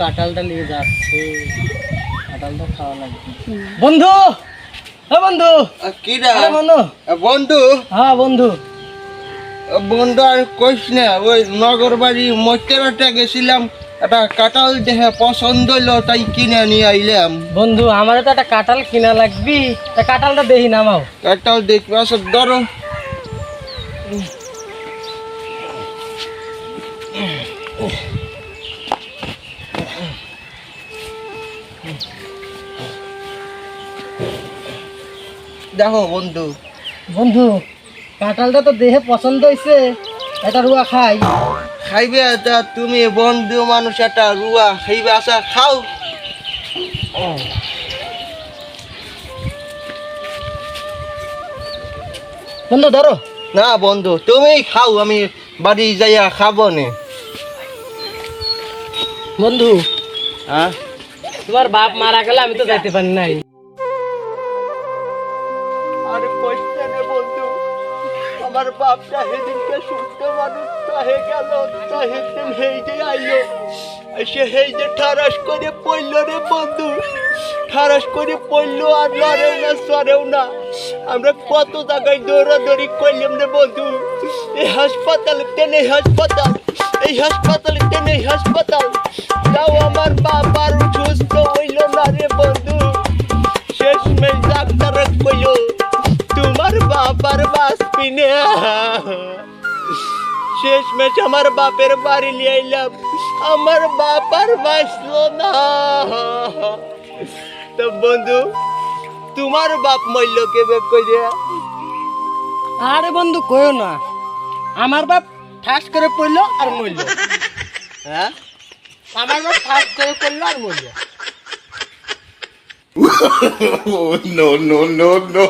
কাঁঠালটা নিয়ে যাচ্ছে, কাঁঠালটা খাওয়া লাগবে। বন্ধু, হ্যাঁ বন্ধু। কি রে বন্ধু? বন্ধু? হ্যাঁ বন্ধু। বন্ধু আর কইস না, ওই নগর বাড়ি মইতেরাটা গেছিলাম, একটা কাঁঠাল দেখে পছন্দ হইলো তাই কিনে নিয়ে আইলাম। বন্ধু আমাদের তো একটা কাঁঠাল কিনা লাগবি, তা কাঁঠালটা দেখি নামাও। কাঁঠাল দেখবে আসো, ধরো। দেখো বন্ধু। বন্ধু কাঁঠালটা তো দেখে পছন্দ হয়েছে, এটা রুয়া খাই। খাইবে তা তুমি বন্ধু মানুষ, একটা রুয়া খাইবে, আসা খাও। বন্ধু ধরো। না বন্ধু তুমি খাও, আমি বাড়ি যাইয়া খাবো নে। বন্ধু হ্যাঁ, তোমার বাপ মারা গেলে আমি তো যাইতে পারি নাই। আরে কইতে নে বন্ধু, আমার বাপটা সেদিনকে সুস্থ মানুষ হয়ে গেল, তা সেদিন হেই যে আইলো, সে হেই যে ঠারাস করে পড়লো রে বন্ধু, ঠারাস করে পড়লো, আর লড়েও না সরেও না। আমরা কত জায়গায় দৌড়াদৌড়ি করলাম রে বন্ধু, এই হাসপাতাল টেনে হাসপাতাল, এই হাসপাতাল টেনে হাসপাতাল, তাও আমার বাপ আর সুস্থ হইল না রে বন্ধু। শেষমেশ ডাক্তার কইলো তোমার বাপ আর বাঁচবি না। শেষমেশ আমার বাপের বাড়ি নিয়ে আইলাম, আমার বাপ আর বাঁচলো না। তো বন্ধু তোমার বাপ মরল কেবে কইরে? আরে বন্ধু কইও না, আমার বাপ ঠাস করে পড়লো আর মরলো। হ্যাঁ, আমার বাপ ঠাস করে পড়লো আর মরলো। no, no, no, no.